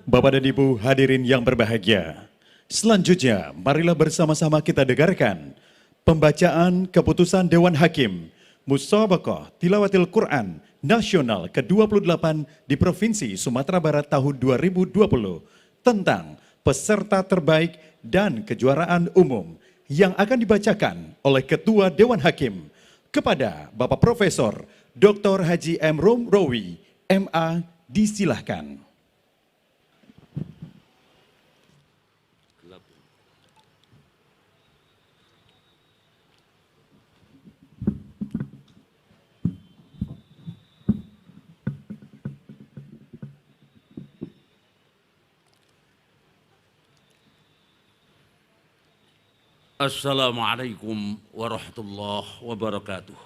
Bapak dan Ibu hadirin yang berbahagia, selanjutnya marilah bersama-sama kita dengarkan pembacaan keputusan Dewan Hakim Musabaqah Tilawatil Quran Nasional ke-28 di Provinsi Sumatera Barat tahun 2020 tentang peserta terbaik dan kejuaraan umum yang akan dibacakan oleh Ketua Dewan Hakim kepada Bapak Profesor Dr. Haji M. Romrowi, MA, disilahkan. Assalamualaikum warahmatullahi wabarakatuh.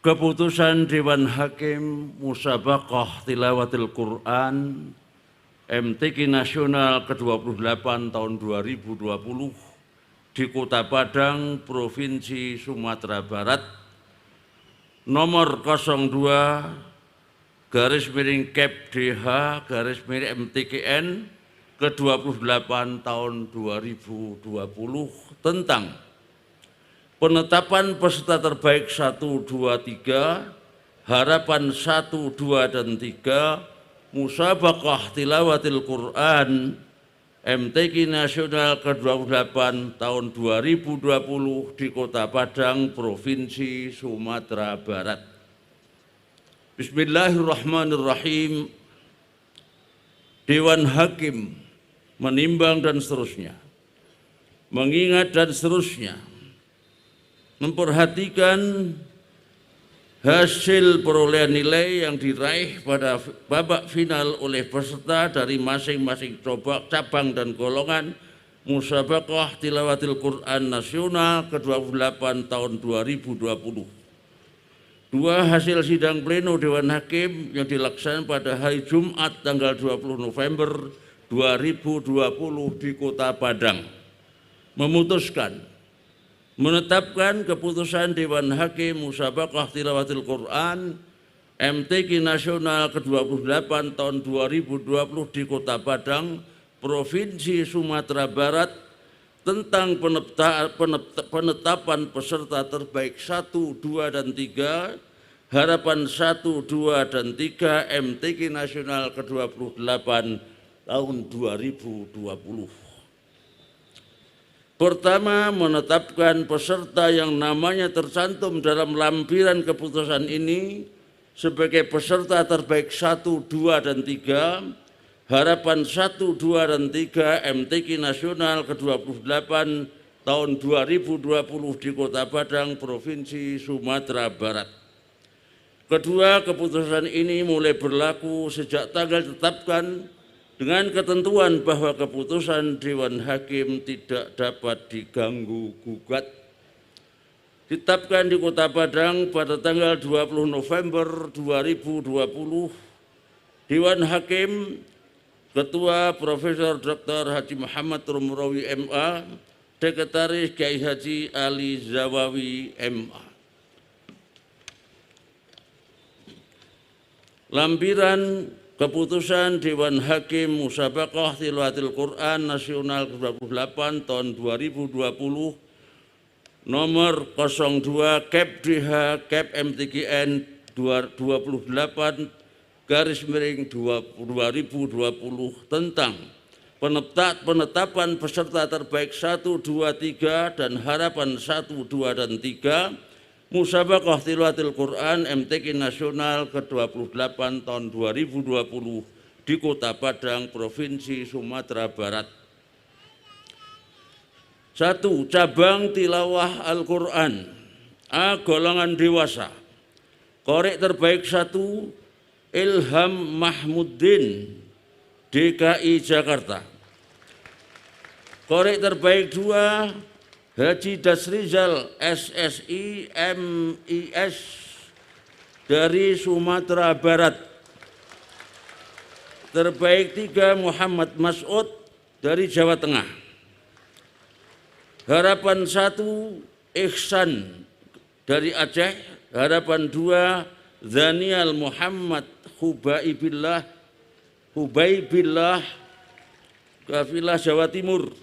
Keputusan Dewan Hakim Musabaqah Tilawatil Quran MTQ Nasional ke-28 tahun 2020 di Kota Padang, Provinsi Sumatera Barat, nomor 02/KEP-DH-MTQN ke-28 tahun 2020 tentang penetapan peserta terbaik 1, 2, 3, harapan 1, 2, dan 3, Musabaqah Tilawatil Quran MTQ Nasional ke-28 tahun 2020 di Kota Padang, Provinsi Sumatera Barat. Bismillahirrahmanirrahim. Dewan Hakim menimbang dan seterusnya, mengingat dan seterusnya, memperhatikan hasil perolehan nilai yang diraih pada babak final oleh peserta dari masing-masing cabang dan golongan Musabaqah Tilawatil Quran Nasional ke-28 tahun 2020. Dua, hasil sidang pleno Dewan Hakim yang dilaksanakan pada hari Jumat tanggal 20 November 2020 di Kota Padang memutuskan menetapkan keputusan Dewan Hakim Musabaqah Tilawatil Quran MTQ Nasional ke-28 tahun 2020 di Kota Padang, Provinsi Sumatera Barat tentang penetapan peserta terbaik 1, 2, dan 3, harapan 1, 2, dan 3 MTQ Nasional ke-28 tahun 2020. Pertama, menetapkan peserta yang namanya tercantum dalam lampiran keputusan ini sebagai peserta terbaik 1, 2, dan 3, harapan 1, 2, dan 3 MTQ Nasional ke-28 tahun 2020 di Kota Padang, Provinsi Sumatera Barat. Kedua, keputusan ini mulai berlaku sejak tanggal ditetapkan dengan ketentuan bahwa keputusan Dewan Hakim tidak dapat diganggu gugat. Ditetapkan di Kota Padang pada tanggal 20 November 2020, Dewan Hakim Ketua Profesor Dr. Haji Muhammad Romrowi MA, Sekretaris Kiai Haji Ali Zawawi MA. Lampiran keputusan Dewan Hakim Musabaqah Tilawatil Quran Nasional ke-28 tahun 2020 nomor 02 KEP-DH-MTQN 28/2020 tentang penetapan peserta terbaik 1, 2, 3 dan harapan 1, 2, dan 3 Musabaqah Tilawatil Quran MTQ Nasional ke-28 tahun 2020 di Kota Padang, Provinsi Sumatera Barat. 1. Cabang Tilawah Al-Quran A. Golongan dewasa, korek terbaik 1 Ilham Mahmuddin, DKI Jakarta. Korek terbaik 2 Haji Dasrizal, SSI, MIS dari Sumatera Barat. Terbaik 3 Muhammad Mas'ud dari Jawa Tengah. Harapan 1 Ihsan dari Aceh. Harapan 2 Zanial Muhammad Hubaibillah kafilah Jawa Timur.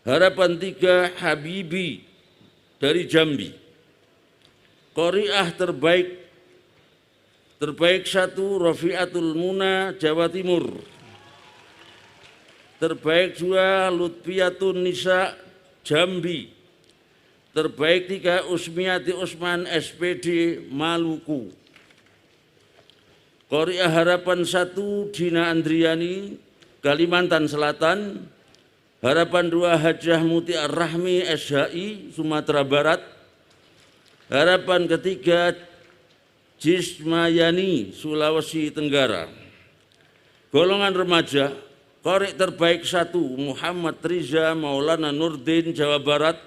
Harapan 3 Habibi dari Jambi. Qori'ah terbaik 1 Rafiatul Muna Jawa Timur. Terbaik 2 Lutfiyatun Nisa Jambi. Terbaik 3 Usmiati Usman SPD Maluku. Qori'ah harapan 1 Dina Andriani Kalimantan Selatan. Harapan 2 Hajah Muti Ar-Rahmi SHI Sumatera Barat. Harapan ketiga Jismayani Sulawesi Tenggara. Golongan remaja Qori terbaik 1 Muhammad Riza Maulana Nurdin Jawa Barat.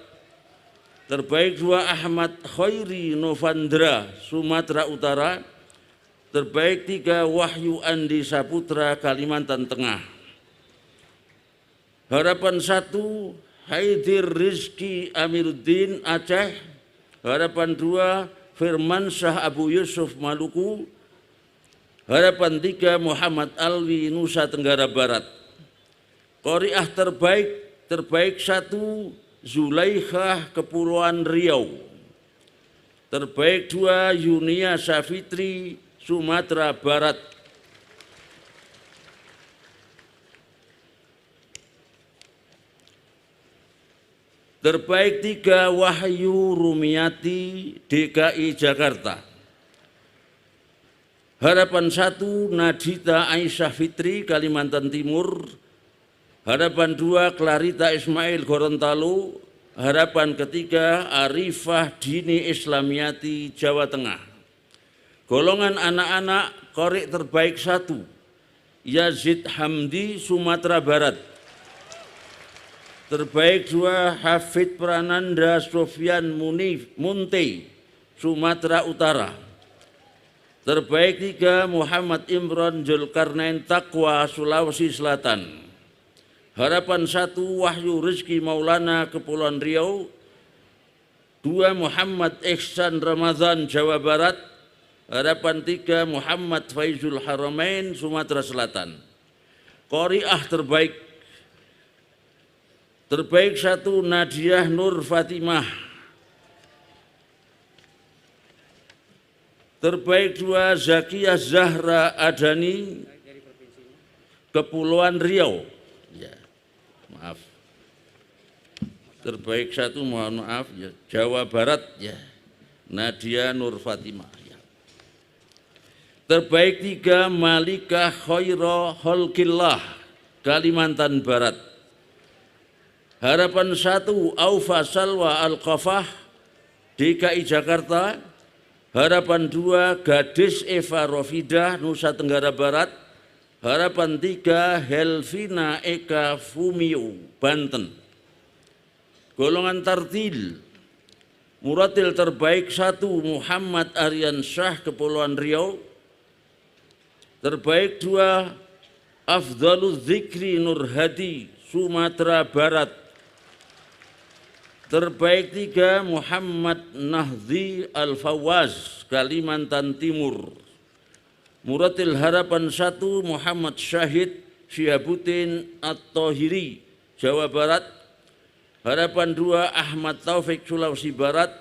Terbaik 2 Ahmad Khairi Novandra Sumatera Utara. Terbaik 3 Wahyu Andi Saputra Kalimantan Tengah. Harapan 1 Haidir Rizki Amiruddin Aceh. Harapan 2 Firman Syah Abu Yusuf Maluku. Harapan 3 Muhammad Alwi Nusa Tenggara Barat. Qori'ah terbaik 1 Zulaikhah Kepulauan Riau. Terbaik 2 Yunia Safitri Sumatera Barat. Terbaik 3 Wahyu Rumiati DKI Jakarta. Harapan 1 Nadita Aisyah Fitri Kalimantan Timur. Harapan 2 Clarita Ismail Gorontalo. Harapan ketiga Arifah Dini Islamiati Jawa Tengah. Golongan anak-anak Qori terbaik 1 Yazid Hamdi Sumatera Barat. Terbaik 2 Hafid Prananda Sofyan Munte Sumatera Utara. Terbaik 3 Muhammad Imran Zulkarnain Taqwa Sulawesi Selatan. Harapan 1 Wahyu Rizki Maulana Kepulauan Riau. 2 Muhammad Ihsan Ramadan Jawa Barat. Harapan 3 Muhammad Faizul Haramain Sumatera Selatan. Qori'ah terbaik 1 Nadiah Nur Fatimah. Terbaik 2 Zakiyah Zahra Adani Kepulauan Riau. Ya, maaf. Terbaik 1 mohon maaf ya, Jawa Barat ya. Nadia Nur Fatimah ya. Terbaik 3 Malika Khaira Holkillah Kalimantan Barat. Harapan 1 Aufa Salwa Al-Qafah DKI Jakarta. Harapan 2 Gadis Eva Rofidah Nusa Tenggara Barat. Harapan 3 Helvina Eka Fumio Banten. Golongan tartil Muratil terbaik 1 Muhammad Aryan Syah Kepulauan Riau. Terbaik 2 Afdalul Zikri Nur Hadi Sumatera Barat. Terbaik 3 Muhammad Nahdi Al-Fawaz Kalimantan Timur. Muratil harapan 1 Muhammad Syahid Syihabuddin At-Tahiri Jawa Barat. Harapan 2 Ahmad Taufik Sulawesi Barat.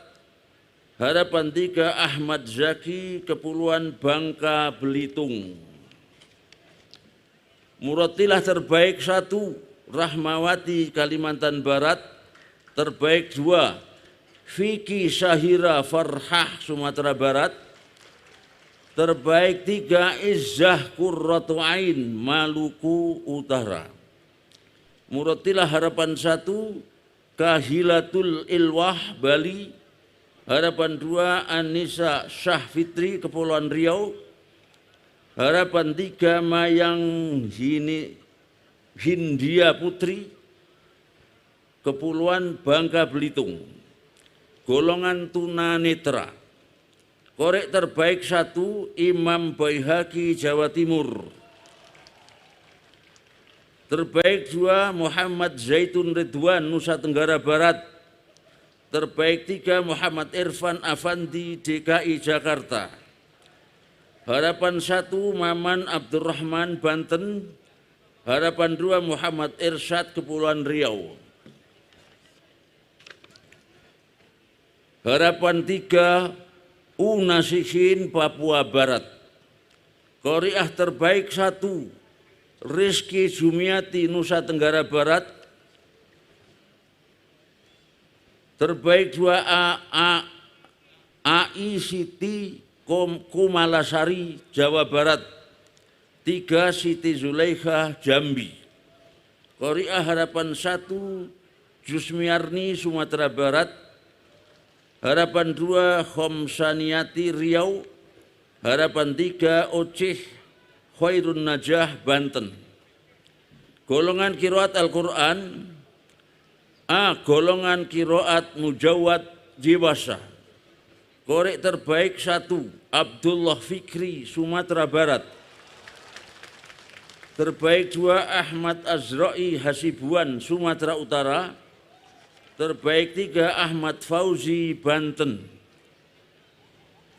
Harapan 3 Ahmad Zaki Kepulauan Bangka Belitung. Muratilah terbaik 1 Rahmawati Kalimantan Barat. Terbaik 2 Vicky Syahira Farhah Sumatera Barat. Terbaik 3 Izzah Qurratu Ain Maluku Utara. Muratilah harapan 1 Kahilatul Ilwah Bali. Harapan 2 Anissa Syah Fitri Kepulauan Riau. Harapan 3 Mayang Hindia Putri Kepulauan Bangka Belitung. Golongan tunanetra Qori terbaik 1 Imam Baihaqi Jawa Timur. Terbaik 2 Muhammad Zaitun Ridwan Nusa Tenggara Barat. Terbaik 3 Muhammad Irfan Afandi DKI Jakarta. Harapan 1 Maman Abdurrahman Banten. Harapan 2 Muhammad Irsyad Kepulauan Riau. Harapan 3 Unasihin Papua Barat. Qori'ah terbaik 1 Rizky Jumiati Nusa Tenggara Barat. Terbaik 2 AI Siti Kumalasari Jawa Barat. 3 Siti Zulaikha Jambi. Qori'ah harapan 1 Jusmiarni Sumatera Barat. Harapan 2 Khomsaniati Riau. Harapan 3 Oceh Khairun Najah Banten. Golongan Qiraat Al-Quran. A. Golongan Qiraat Mujawad Jiwasa. Qori terbaik 1 Abdullah Fikri Sumatera Barat. Terbaik 2 Ahmad Azra'i Hasibuan Sumatera Utara. Terbaik 3 Ahmad Fauzi Banten.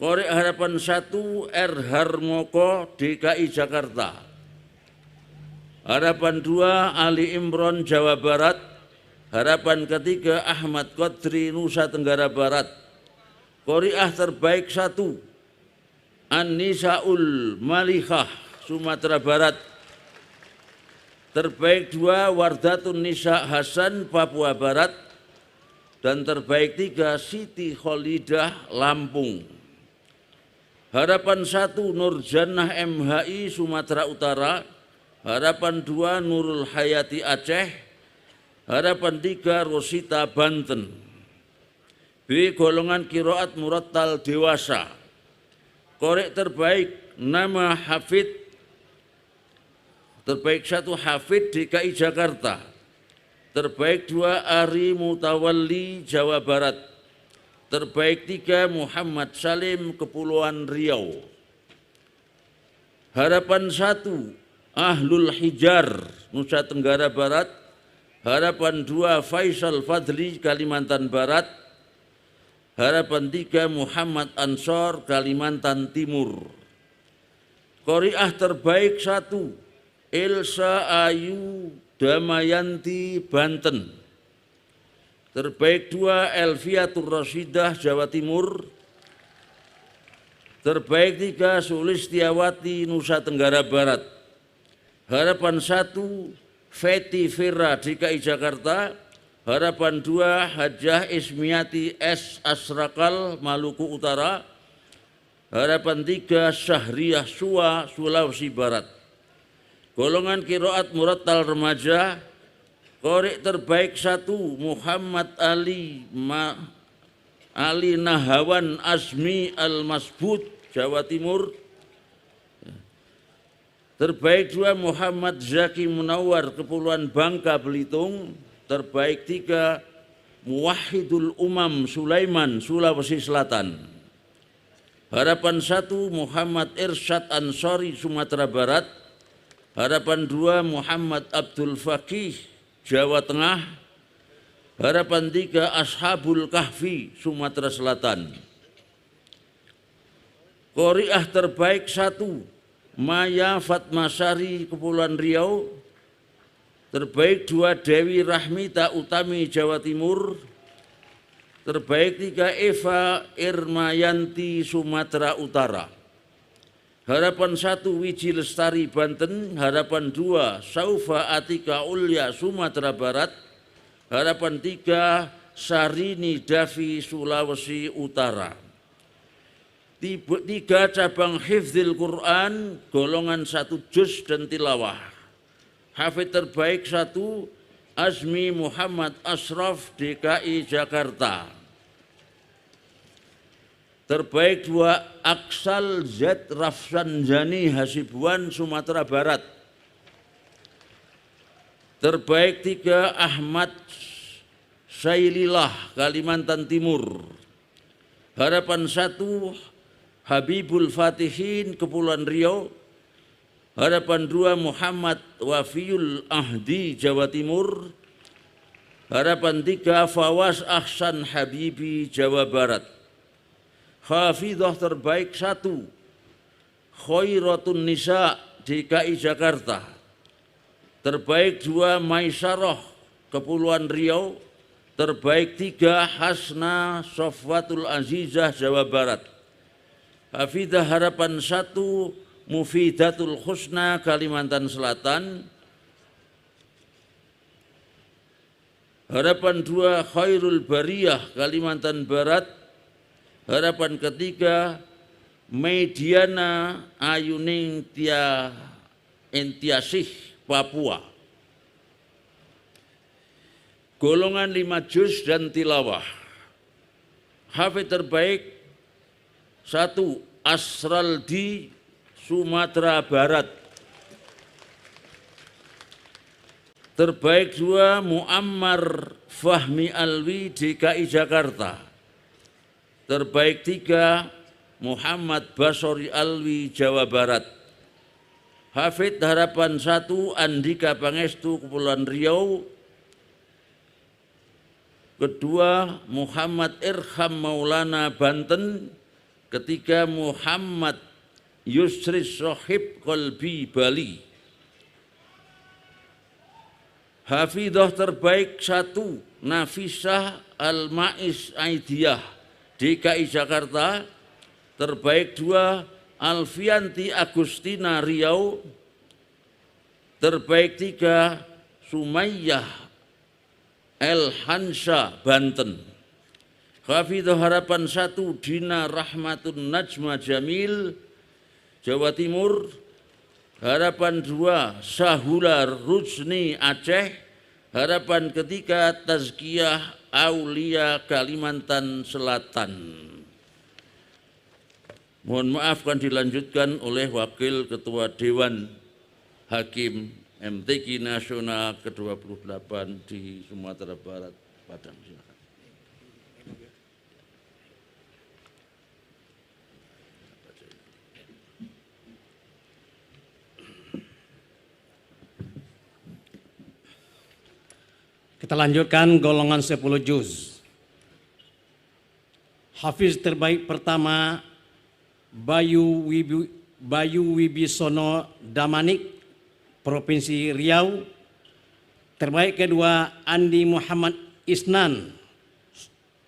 Qori harapan 1 R. Harmoko DKI Jakarta. Harapan 2 Ali Imron Jawa Barat. Harapan ketiga Ahmad Qadri Nusa Tenggara Barat. Qori'ah terbaik 1 An-Nisaul Malihah Sumatera Barat. Terbaik 2 Wardatun Nisa Hasan Papua Barat. Dan terbaik 3 Siti Kholidah Lampung. Harapan 1 Nurjannah MHI Sumatera Utara. Harapan 2 Nurul Hayati Aceh. Harapan 3 Rosita Banten. B. Golongan Qiraat Murattal Dewasa. Qori terbaik nama Hafid. Terbaik 1 Hafid DKI Jakarta. Terbaik 2 Ari Mutawalli Jawa Barat. Terbaik 3 Muhammad Salim Kepulauan Riau. Harapan 1 Ahlul Hijar Nusa Tenggara Barat. Harapan 2 Faisal Fadli Kalimantan Barat. Harapan 3 Muhammad Ansor Kalimantan Timur. Qori'ah terbaik 1 Elsa Ayu Damayanti Banten. Terbaik 2 Elviatur Rasidah Jawa Timur. Terbaik 3 Sulistiawati Nusa Tenggara Barat. Harapan 1 Feti Fira DKI Jakarta. Harapan 2 Hajah Ismiati S. Asrakal Maluku Utara. Harapan 3 Syahriah Suwa Sulawesi Barat. Golongan Qiraat Murattal Remaja. Qori terbaik 1 Muhammad Ali Nahawan Azmi Al-Masbud Jawa Timur. Terbaik 2 Muhammad Zaki Munawar Kepulauan Bangka Belitung. Terbaik 3 Muwahhidul Umam Sulaiman Sulawesi Selatan. Harapan 1 Muhammad Irsyad Ansori Sumatera Barat. Harapan 2 Muhammad Abdul Faqih Jawa Tengah. Harapan 3 Ashabul Kahfi Sumatera Selatan. Qori'ah terbaik 1 Maya Fatmasari Kepulauan Riau. Terbaik 2 Dewi Rahmita Utami Jawa Timur. Terbaik 3 Eva Irmayanti Sumatera Utara. Harapan 1 Wiji Lestari Banten. Harapan 2 Saufa Atika Ulya Sumatera Barat. Harapan 3 Sarini Davi Sulawesi Utara. 3 cabang hifdzil Quran golongan 1 juz dan tilawah. Hafid terbaik 1 Azmi Muhammad Asraf DKI Jakarta. Terbaik 2 Aksal Z Rafsanjani Hasibuan Sumatera Barat. Terbaik 3 Ahmad Saililah Kalimantan Timur. Harapan 1 Habibul Fatihin Kepulauan Riau. Harapan 2 Muhammad Wafiul Ahdi Jawa Timur. Harapan 3 Fawas Ahsan Habibi Jawa Barat. Hafidhah terbaik 1 Khairatun Nisa DKI Jakarta. Terbaik 2 Maisaroh Kepulauan Riau. Terbaik 3 Hasna Sofwatul Azizah Jawa Barat. Hafidah Harapan 1 Mufidatul Husna Kalimantan Selatan. Harapan 2 Khairul Bariyah Kalimantan Barat. Harapan ketiga Mediana Ayuning Entiasih Papua. Golongan 5 juz dan tilawah. Hafidh terbaik 1 Asraldi Sumatera Barat. Terbaik 2 Muammar Fahmi Alwi DKI Jakarta. Terbaik 3 Muhammad Basori Alwi Jawa Barat. Hafidh Harapan 1 Andika Pangestu Kepulauan Riau. Kedua Muhammad Irham Maulana Banten. Ketiga Muhammad Yusri Sohib Kolbi Bali. Hafidhah terbaik 1 Nafisah Al-Ma'is Aidiyah DKI Jakarta. Terbaik 2 Alfianti Agustina Riau. Terbaik 3 Sumayyah El Hansa Banten. Hafidhah Harapan 1 Dina Rahmatun Najma Jamil Jawa Timur. Harapan 2 Sahula Rujni Aceh. Harapan ketiga Tazkiyah Aulia Kalimantan Selatan. Mohon maaf kan dilanjutkan oleh Wakil Ketua Dewan Hakim MTQ Nasional ke-28 di Sumatera Barat, Padang. Silakan. Kita lanjutkan golongan 10 juz. Hafiz terbaik pertama Bayu Wibisono Damanik, Provinsi Riau. Terbaik kedua Andi Muhammad Isnan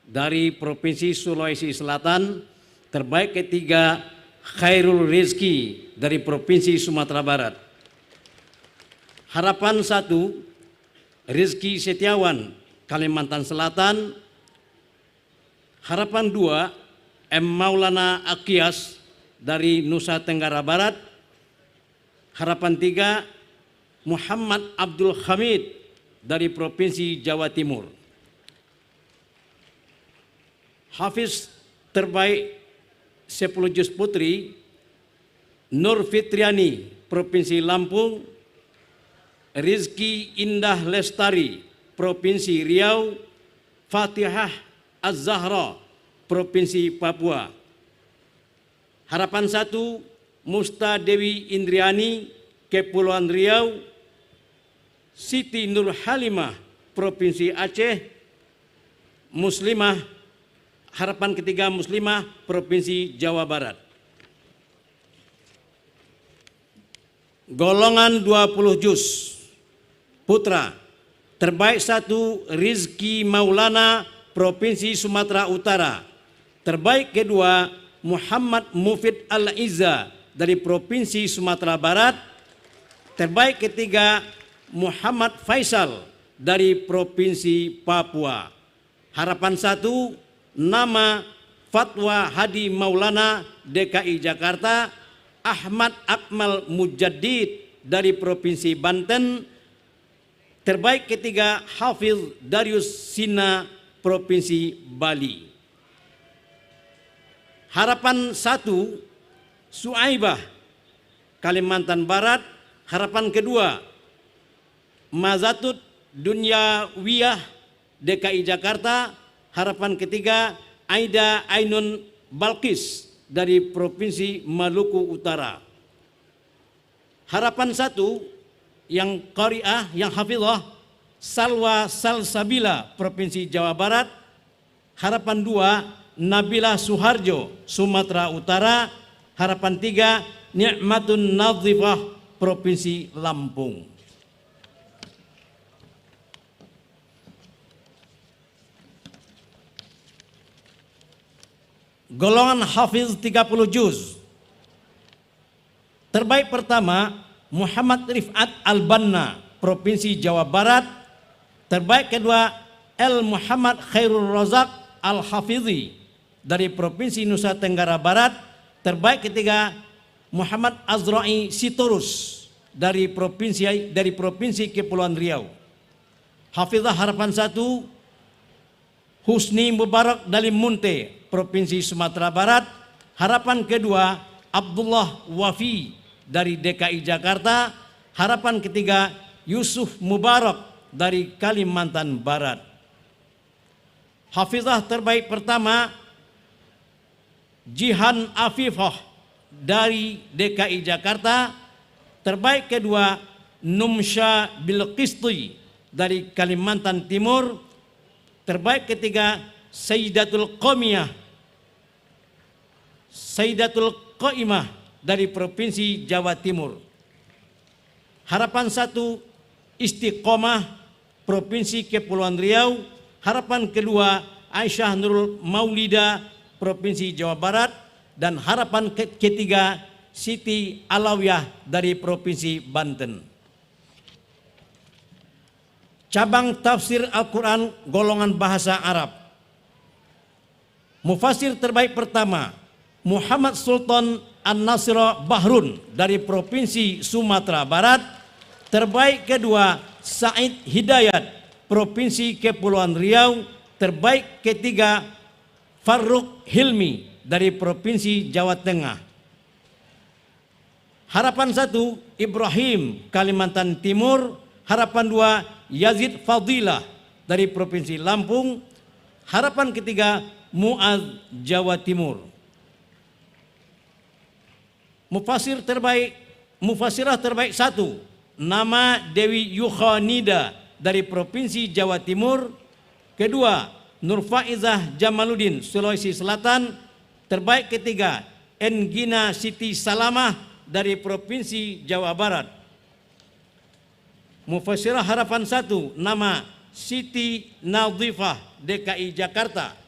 dari Provinsi Sulawesi Selatan. Terbaik ketiga Khairul Rizki dari Provinsi Sumatera Barat. Harapan 1 Rizki Setiawan Kalimantan Selatan. Harapan 2 M. Maulana Akyas dari Nusa Tenggara Barat. Harapan 3 Muhammad Abdul Hamid dari Provinsi Jawa Timur. Hafiz terbaik 10 juz putri Nur Fitriani Provinsi Lampung. Rizki Indah Lestari Provinsi Riau. Fatihah Az-Zahra Provinsi Papua. Harapan 1 Musta Dewi Indriani Kepulauan Riau. Siti Nur Halimah Provinsi Aceh. Muslimah, harapan ketiga Muslimah Provinsi Jawa Barat. Golongan 20 juz putra. Terbaik 1 Rizki Maulana Provinsi Sumatera Utara. Terbaik kedua Muhammad Mufid Al-Izza dari Provinsi Sumatera Barat. Terbaik ketiga Muhammad Faisal dari Provinsi Papua. Harapan 1 nama Fatwa Hadi Maulana DKI Jakarta. Ahmad Akmal Mujaddid dari Provinsi Banten. Terbaik ketiga Hafiz Darius Sina Provinsi Bali. Harapan 1 Suaibah Kalimantan Barat. Harapan kedua Mazatut Dunyawiyah DKI Jakarta. Harapan ketiga Aida Ainun Balkis dari Provinsi Maluku Utara. Harapan 1 yang qari'ah, yang hafizah Salwa Salsabila Provinsi Jawa Barat. Harapan 2 Nabila Suharjo Sumatera Utara. Harapan 3 Ni'matun Nadhifah, Provinsi Lampung. Golongan Hafiz 30 juz. Terbaik pertama Muhammad Rifat Al-Banna, Provinsi Jawa Barat. Terbaik kedua El Muhammad Khairul Razak Al-Hafizi dari Provinsi Nusa Tenggara Barat. Terbaik ketiga Muhammad Azra'i Sitorus dari Provinsi Kepulauan Riau. Hafizah Harapan 1 Husni Mubarak Dalim Munte, Provinsi Sumatera Barat. Harapan kedua Abdullah Wafi dari DKI Jakarta. Harapan ketiga Yusuf Mubarak dari Kalimantan Barat. Hafizah terbaik pertama Jihan Afifah dari DKI Jakarta. Terbaik kedua Numsha Bilqisti dari Kalimantan Timur. Terbaik ketiga Sayyidatul Qaimah dari Provinsi Jawa Timur. Harapan 1 Istiqomah, Provinsi Kepulauan Riau. Harapan kedua Aisyah Nurul Maulida, Provinsi Jawa Barat. Dan harapan ketiga Siti Alawiyah dari Provinsi Banten. Cabang tafsir Al-Quran golongan bahasa Arab. Mufassir terbaik pertama Muhammad Sultan An-Nasira Bahrun dari Provinsi Sumatera Barat. Terbaik kedua Said Hidayat, Provinsi Kepulauan Riau. Terbaik ketiga Farruk Hilmi dari Provinsi Jawa Tengah. Harapan 1 Ibrahim, Kalimantan Timur. Harapan 2 Yazid Fadilah dari Provinsi Lampung. Harapan ketiga Muaz, Jawa Timur. Mufassirah terbaik 1 nama Dewi Yukhanida dari Provinsi Jawa Timur. Kedua Nurfaizah Jamaluddin, Sulawesi Selatan. Terbaik ketiga Engina Siti Salamah dari Provinsi Jawa Barat. Mufassirah harapan 1 nama Siti Nadhifah, DKI Jakarta.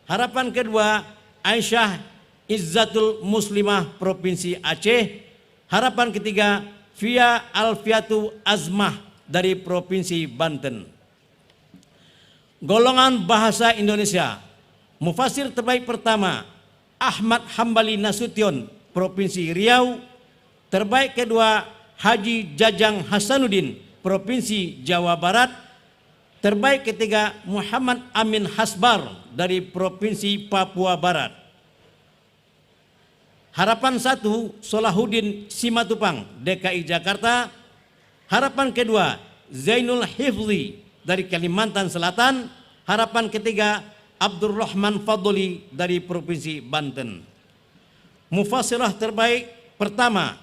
Harapan kedua Aisyah Izzatul Muslimah, Provinsi Aceh. Harapan ketiga Fia Alfiatu Azmah dari Provinsi Banten. Golongan bahasa Indonesia. Mufassir terbaik pertama Ahmad Hambali Nasution, Provinsi Riau. Terbaik kedua Haji Jajang Hasanuddin, Provinsi Jawa Barat. Terbaik ketiga Muhammad Amin Hasbar dari Provinsi Papua Barat. Harapan 1 Solahuddin Simatupang, DKI Jakarta. Harapan kedua Zainul Hifzi dari Kalimantan Selatan. Harapan ketiga Abdurrahman Fadli dari Provinsi Banten. Mufassirah terbaik pertama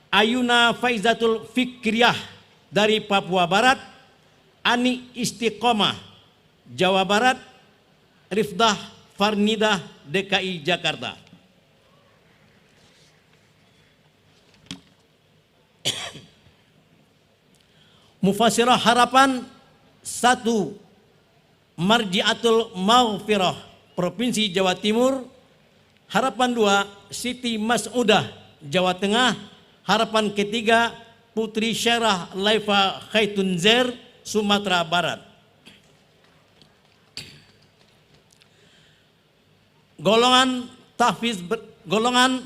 Ayuna Faizatul Fikriyah dari Papua Barat. Ani Istiqomah, Jawa Barat. Rifdah Farnidah, DKI Jakarta. Mufassirah harapan 1 Marjiatul Maghfirah, Provinsi Jawa Timur. Harapan 2 Siti Mas'udah, Jawa Tengah. Harapan ketiga Putri Syarah Laifa Khaitunzer, Sumatera Barat. Golongan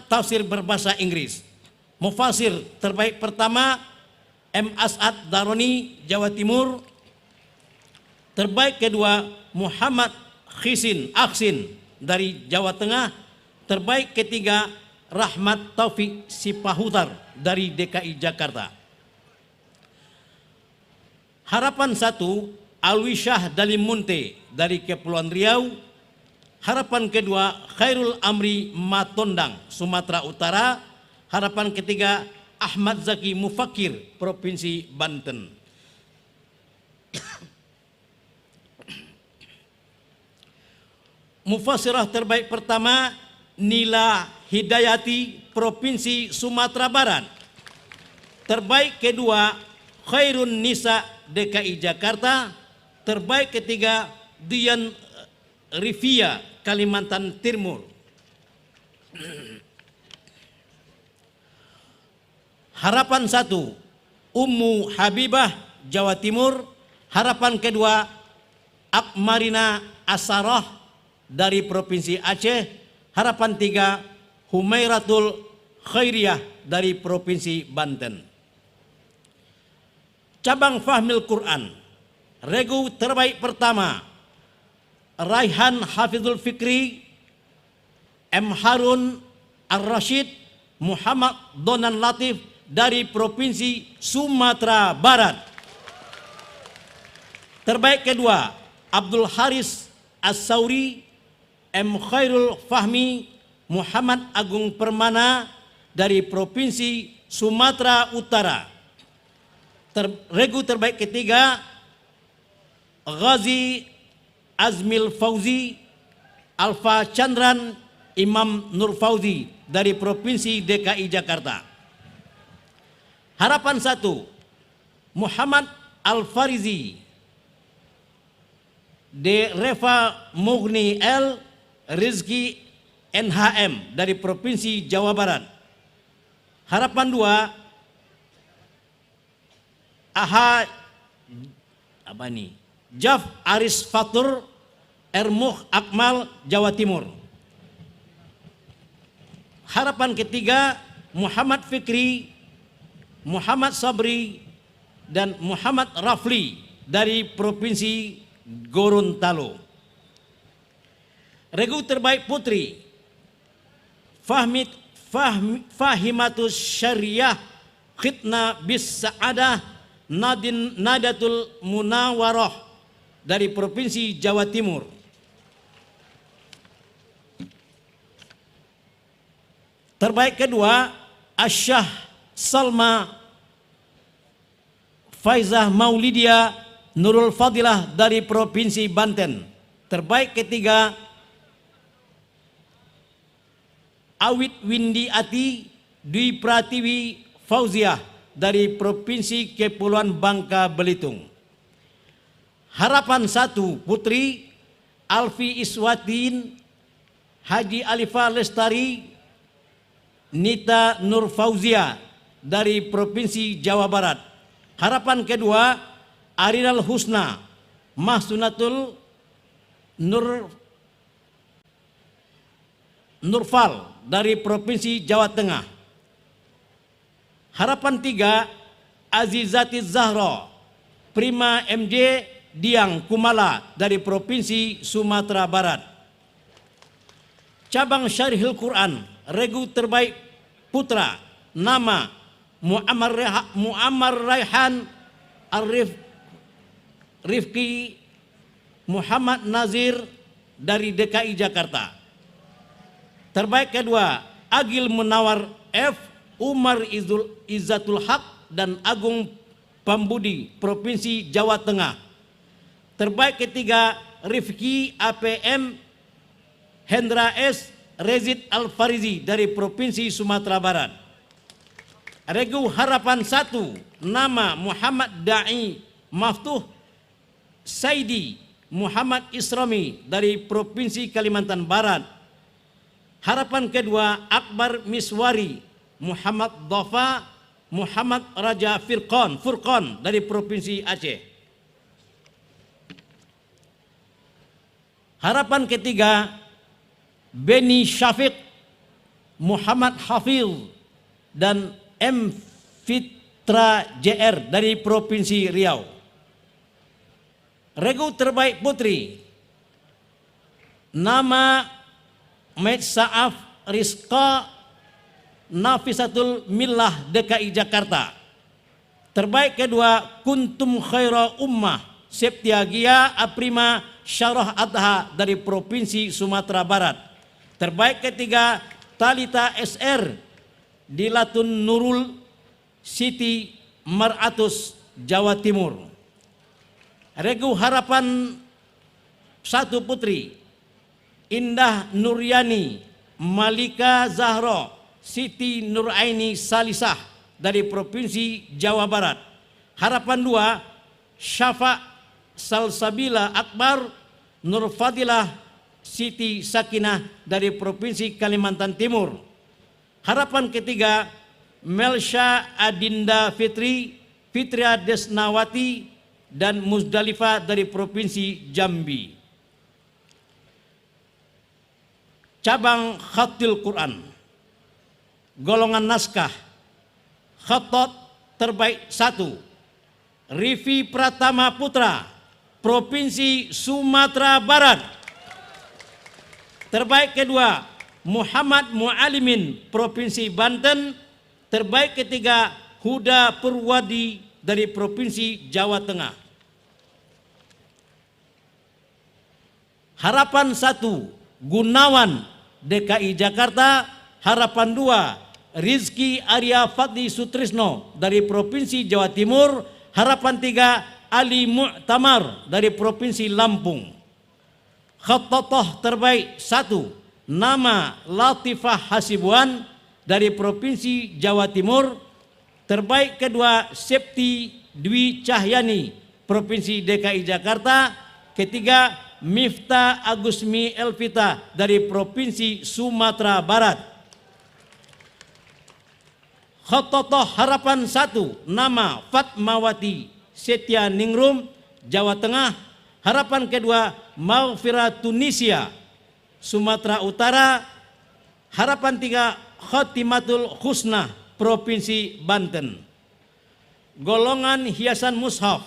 tafsir berbahasa Inggris. Mufassir terbaik pertama M. As'ad Daroni, Jawa Timur. Terbaik kedua Muhammad Aksin dari Jawa Tengah. Terbaik ketiga Rahmat Taufik Sipahutar dari DKI Jakarta. Harapan 1 Alwisyah Dalimunte dari Kepulauan Riau. Harapan kedua Khairul Amri Matondang, Sumatera Utara. Harapan ketiga Ahmad Zaki Mufakir, Provinsi Banten. Mufassirah terbaik pertama Nila Hidayati, Provinsi Sumatera Barat. Terbaik kedua Khairun Nisa DKI Jakarta. Terbaik ketiga Dian Rivia Kalimantan Timur. Harapan 1 Ummu Habibah Jawa Timur. Harapan kedua Akmarina Asarah dari Provinsi Aceh. Harapan 3 Humairatul Khairiyah dari Provinsi Banten. Cabang Fahmil Quran. Regu terbaik pertama Raihan Hafizul Fikri, M. Harun Ar-Rashid, Muhammad Donan Latif dari Provinsi Sumatera Barat. Terbaik kedua Abdul Haris As-Sauri, M. Khairul Fahmi, Muhammad Agung Permana dari Provinsi Sumatera Utara. Regu terbaik ketiga Ghazi Azmil Fauzi, Alfa Chandran, Imam Nur Fauzi dari Provinsi DKI Jakarta. Harapan 1 Muhammad Al-Farizi, De Reva Mughni L, Rizki NHM dari Provinsi Jawa Barat. Harapan 2 Jaf Aris Fatur, Ermuh Akmal, Jawa Timur. Harapan ketiga Muhammad Fikri, Muhammad Sabri, dan Muhammad Rafli dari Provinsi Gorontalo. Regu terbaik putri Fahimatus Syariah Khitna Bis Sa'adah Nadatul Munawarah dari Provinsi Jawa Timur. Terbaik kedua Asyah Salma Faizah Maulidia Nurul Fadilah dari Provinsi Banten. Terbaik ketiga Awit Windi Ati Dwi Pratiwi Fauziah dari Provinsi Kepulauan Bangka Belitung. Harapan 1 putri Alfi Iswatin, Haji Alifa Lestari, Nita Nur Fauzia dari Provinsi Jawa Barat. Harapan kedua Arinal Husna, Mahsunatul Nurfal dari Provinsi Jawa Tengah. Harapan 3 Azizati Zahra, Prima MJ Diang Kumala dari Provinsi Sumatera Barat. Cabang Syarihil Quran, regu terbaik putra, nama Muammar Raihan Arif Rifki Muhammad Nazir dari DKI Jakarta. Terbaik kedua Agil Munawar F, Umar Izzatul Haq dan Agung Pambudi Provinsi Jawa Tengah. Terbaik ketiga Rifki APM Hendra S, Rezid Al-Farizi dari Provinsi Sumatera Barat. Regu harapan 1 nama Muhammad Da'i Maftuh Saidi Muhammad Isrami dari Provinsi Kalimantan Barat. Harapan kedua Akbar Miswari Muhammad Dhafa Muhammad Raja Furqan dari Provinsi Aceh. Harapan ketiga Beni Syafiq Muhammad Hafil dan M. Fitra JR dari Provinsi Riau. Regu terbaik putri nama Maid Sa'af Rizqa Nafisatul Millah DKI Jakarta. Terbaik kedua Kuntum Khaira Ummah Septiagia Aprima Syarah Adha dari Provinsi Sumatera Barat. Terbaik ketiga Talita SR Dilatun Nurul Siti Maratus Jawa Timur. Regu harapan 1 putri Indah Nuryani Malika Zahra Siti Nuraini Salisah dari Provinsi Jawa Barat. Harapan 2, Syafa Salsabila Akbar Nurfadilah Siti Sakinah dari Provinsi Kalimantan Timur. Harapan ketiga, Melsha Adinda Fitria Desnawati dan Musdalifah dari Provinsi Jambi. Cabang Khatil Quran, golongan naskah, khatot terbaik 1, Rivi Pratama Putra, Provinsi Sumatera Barat. Terbaik kedua, Muhammad Mualimin, Provinsi Banten. Terbaik ketiga, Huda Purwadi dari Provinsi Jawa Tengah. Harapan 1, Gunawan, DKI Jakarta. Harapan 2, Rizky Arya Fadli Sutrisno dari Provinsi Jawa Timur. Harapan 3, Ali Mu'tamar dari Provinsi Lampung. Khattatoh terbaik 1, nama Latifah Hasibuan dari Provinsi Jawa Timur. Terbaik kedua, Septi Dwi Cahyani, Provinsi DKI Jakarta. Ketiga, Miftah Agusmi Elvita dari Provinsi Sumatera Barat. Khattatoh harapan 1, nama Fatmawati Setia Ningrum, Jawa Tengah. Harapan kedua, Maghfirah Tunisia, Sumatera Utara. Harapan 3, Khotimatul Husna, Provinsi Banten. Golongan hiasan mushaf,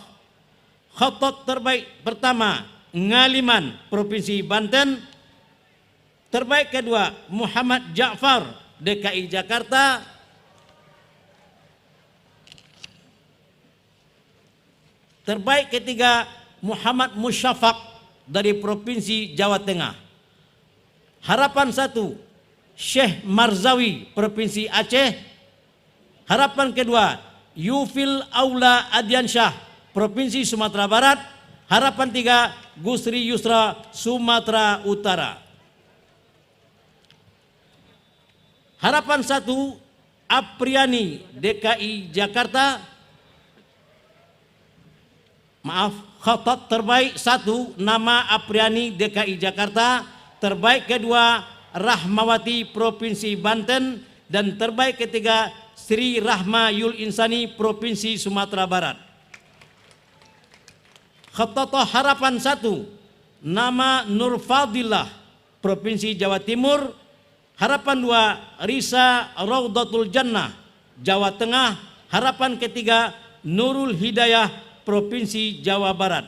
khatot terbaik pertama, Ngaliman, Provinsi Banten. Terbaik kedua, Muhammad Ja'far, DKI Jakarta. Terbaik ketiga, Muhammad Musyafaq dari Provinsi Jawa Tengah. Harapan 1, Syekh Marzawi, Provinsi Aceh. Harapan kedua, Yufil Aula Adiansyah, Provinsi Sumatera Barat. Harapan 3, Gusri Yusra, Sumatera Utara. Harapan 1, Apriani, DKI Jakarta. Maaf, khatat terbaik 1, nama Apriani, DKI Jakarta. Terbaik kedua, Rahmawati, Provinsi Banten. Dan terbaik ketiga, Sri Rahma Yul Insani, Provinsi Sumatera Barat. Khattatoh harapan 1, nama Nurfadillah, Provinsi Jawa Timur. Harapan 2, Risa Raudatul Jannah, Jawa Tengah. Harapan ketiga, Nurul Hidayah, Provinsi Jawa Barat.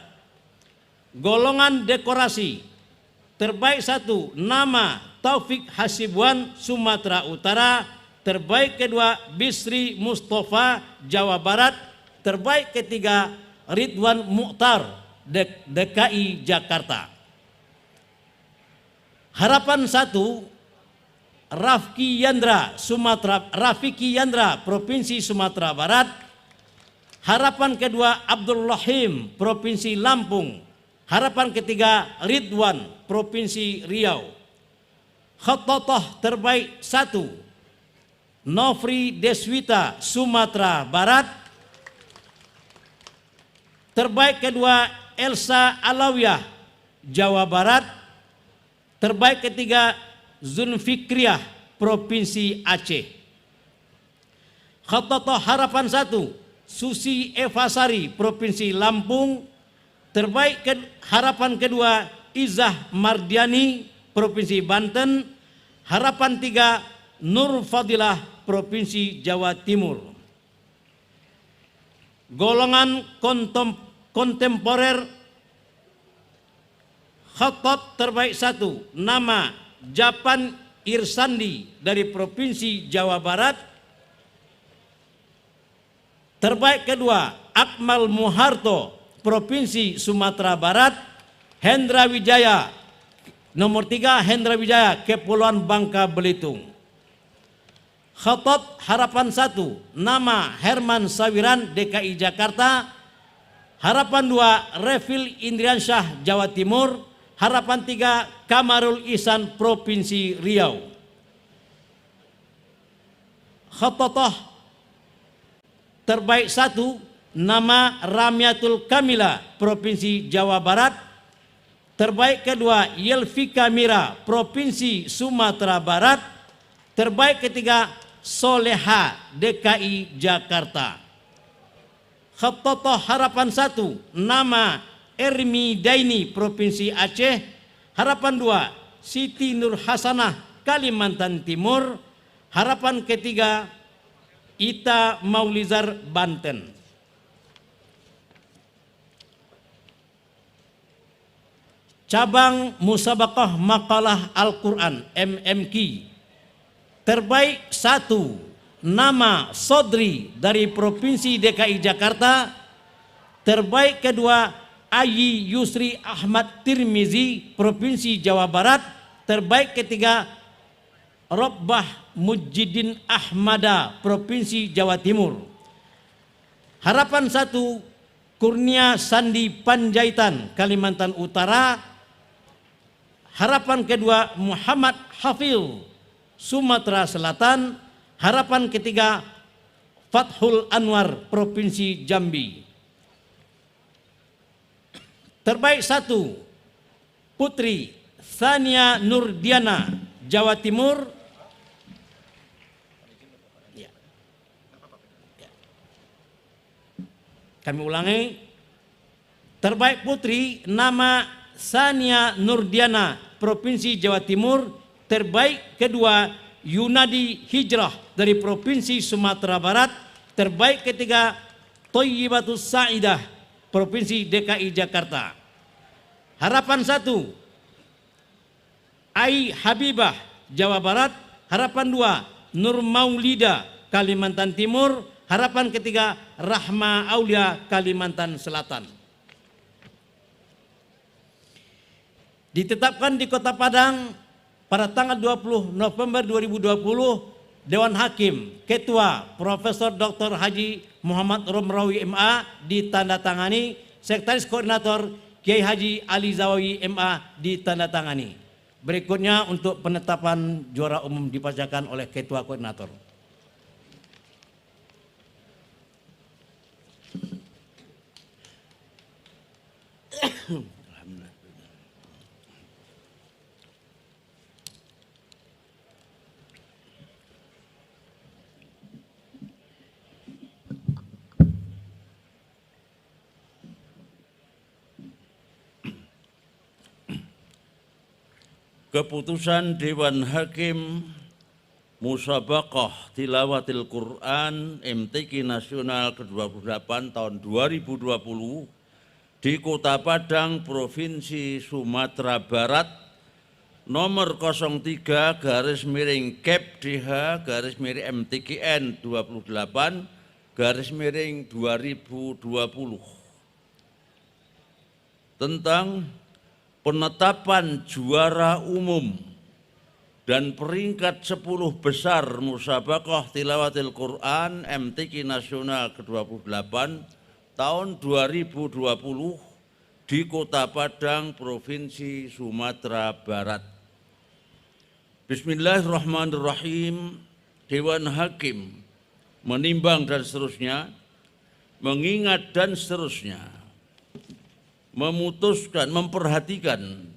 Golongan dekorasi, terbaik 1, nama Taufik Hasibuan, Sumatera Utara. Terbaik kedua, Bisri Mustafa, Jawa Barat. Terbaik ketiga, Ridwan Mukhtar, DKI Jakarta. Harapan 1, Rafiki Yandra, Provinsi Sumatera Barat. Harapan kedua, Abdul Rahim, Provinsi Lampung. Harapan ketiga, Ridwan, Provinsi Riau. Khattatoh terbaik 1, Nofri Deswita, Sumatera Barat. Terbaik kedua, Elsa Alawiyah, Jawa Barat. Terbaik ketiga, Zulfikriyah, Provinsi Aceh. Khattatoh harapan 1, Susi Evasari, Provinsi Lampung. Terbaik harapan kedua, Izah Mardiani, Provinsi Banten. Harapan 3, Nur Fadilah, Provinsi Jawa Timur. Golongan kontemporer, khatat terbaik 1, nama Japan Irsandi dari Provinsi Jawa Barat. Terbaik kedua, Akmal Muharto, Provinsi Sumatera Barat. Hendra Wijaya, nomor 3, Hendra Wijaya, Kepulauan Bangka Belitung. Khatat harapan 1, nama Herman Sawiran, DKI Jakarta. Harapan 2, Refil Indriansyah, Jawa Timur. Harapan 3, Kamarul Ihsan, Provinsi Riau. Khattatah terbaik 1 nama Ramyatul Kamila Provinsi Jawa Barat. Terbaik kedua Yelvika Mira Provinsi Sumatera Barat. Terbaik ketiga Soleha DKI Jakarta. Khattatah harapan 1 nama Ermi Daini Provinsi Aceh. Harapan 2 Siti Nur Hasanah Kalimantan Timur. Harapan ketiga Ita Maulizar Banten. Cabang Musabaqah Makalah Al-Quran MMQ. Terbaik 1 nama Sodri dari Provinsi DKI Jakarta. Terbaik kedua Ayi Yusri Ahmad Tirmizi Provinsi Jawa Barat. Terbaik ketiga Robbah Mujidin Ahmada Provinsi Jawa Timur. Harapan 1 Kurnia Sandi Panjaitan Kalimantan Utara. Harapan kedua Muhammad Hafil Sumatera Selatan. Harapan ketiga Fathul Anwar Provinsi Jambi. Terbaik 1 Putri Thania Nurdiana Jawa Timur. Kami ulangi. Terbaik putri nama Sania Nurdiana Provinsi Jawa Timur. Terbaik kedua Yunadi Hijrah dari Provinsi Sumatera Barat. Terbaik ketiga Thayyibatus Sa'idah Provinsi DKI Jakarta. Harapan 1 Ai Habibah Jawa Barat. Harapan 2 Nur Maulida Kalimantan Timur. Harapan ketiga Rahma Aulia Kalimantan Selatan. Ditetapkan di Kota Padang pada tanggal 20 November 2020 Dewan Hakim Ketua Profesor Dr. Haji Muhammad Romrawi MA ditandatangani. Sekretaris Koordinator Kiai Haji Ali Zawawi MA ditandatangani. Berikutnya untuk penetapan juara umum dibacakan oleh Ketua Koordinator. Keputusan Dewan Hakim Musabaqah Tilawatil Quran MTQ Nasional ke-28 tahun 2020 di Kota Padang, Provinsi Sumatera Barat, nomor 03/KEP/MTQN 28/2020 tentang penetapan juara umum dan peringkat 10 besar Musabaqah Tilawatil Quran MTQ Nasional ke-28 tahun 2020 di Kota Padang, Provinsi Sumatera Barat. Bismillahirrahmanirrahim. Dewan Hakim menimbang dan seterusnya, mengingat dan seterusnya, memutuskan, memperhatikan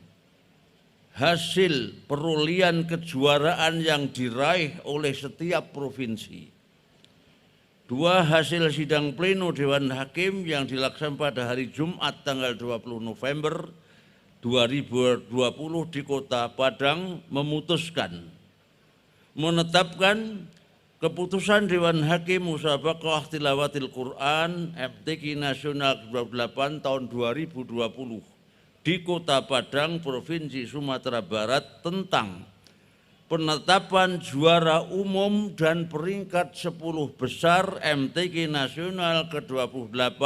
hasil perolehan kejuaraan yang diraih oleh setiap provinsi. 2 hasil sidang pleno Dewan Hakim yang dilaksanakan pada hari Jumat tanggal 20 November 2020 di Kota Padang memutuskan menetapkan keputusan Dewan Hakim Musabaqah Tilawatil Quran MTQ Nasional ke-28 tahun 2020 di Kota Padang, Provinsi Sumatera Barat tentang penetapan juara umum dan peringkat 10 besar MTQ Nasional ke-28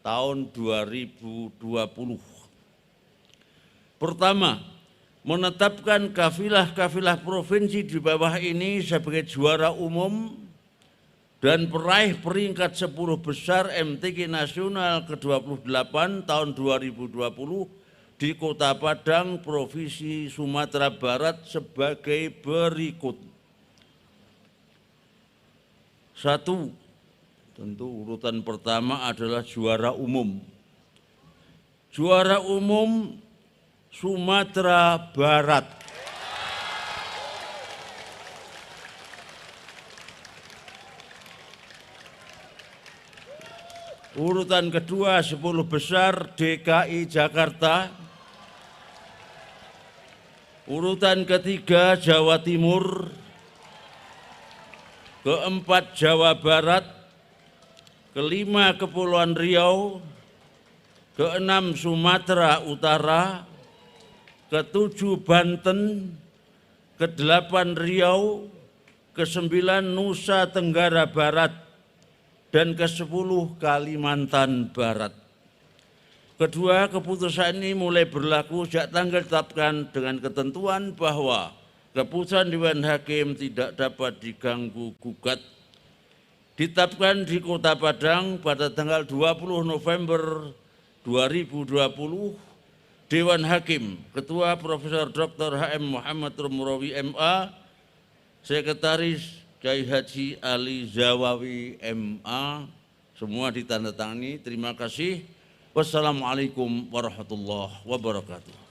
tahun 2020. Pertama, menetapkan kafilah-kafilah provinsi di bawah ini sebagai juara umum dan peraih peringkat 10 besar MTQ Nasional ke-28 tahun 2020 di Kota Padang, Provinsi Sumatera Barat sebagai berikut. Satu, tentu urutan pertama adalah juara umum. Juara umum Sumatera Barat. Urutan kedua 10 besar DKI Jakarta. Urutan ketiga Jawa Timur. Keempat Jawa Barat. Kelima Kepulauan Riau. Keenam Sumatera Utara. Ketujuh Banten. Kedelapan Riau. Kesembilan Nusa Tenggara Barat. Dan ke-10 Kalimantan Barat. Kedua, keputusan ini mulai berlaku sejak tanggal ditetapkan dengan ketentuan bahwa keputusan Dewan Hakim tidak dapat diganggu gugat. Ditetapkan di Kota Padang pada tanggal 20 November 2020, Dewan Hakim, Ketua Profesor Dr. H.M. Muhammad Rumurawi MA, Sekretaris Kiai Haji Ali Zawawi MA, semua ditandatangani. Terima kasih. Wassalamualaikum warahmatullahi wabarakatuh.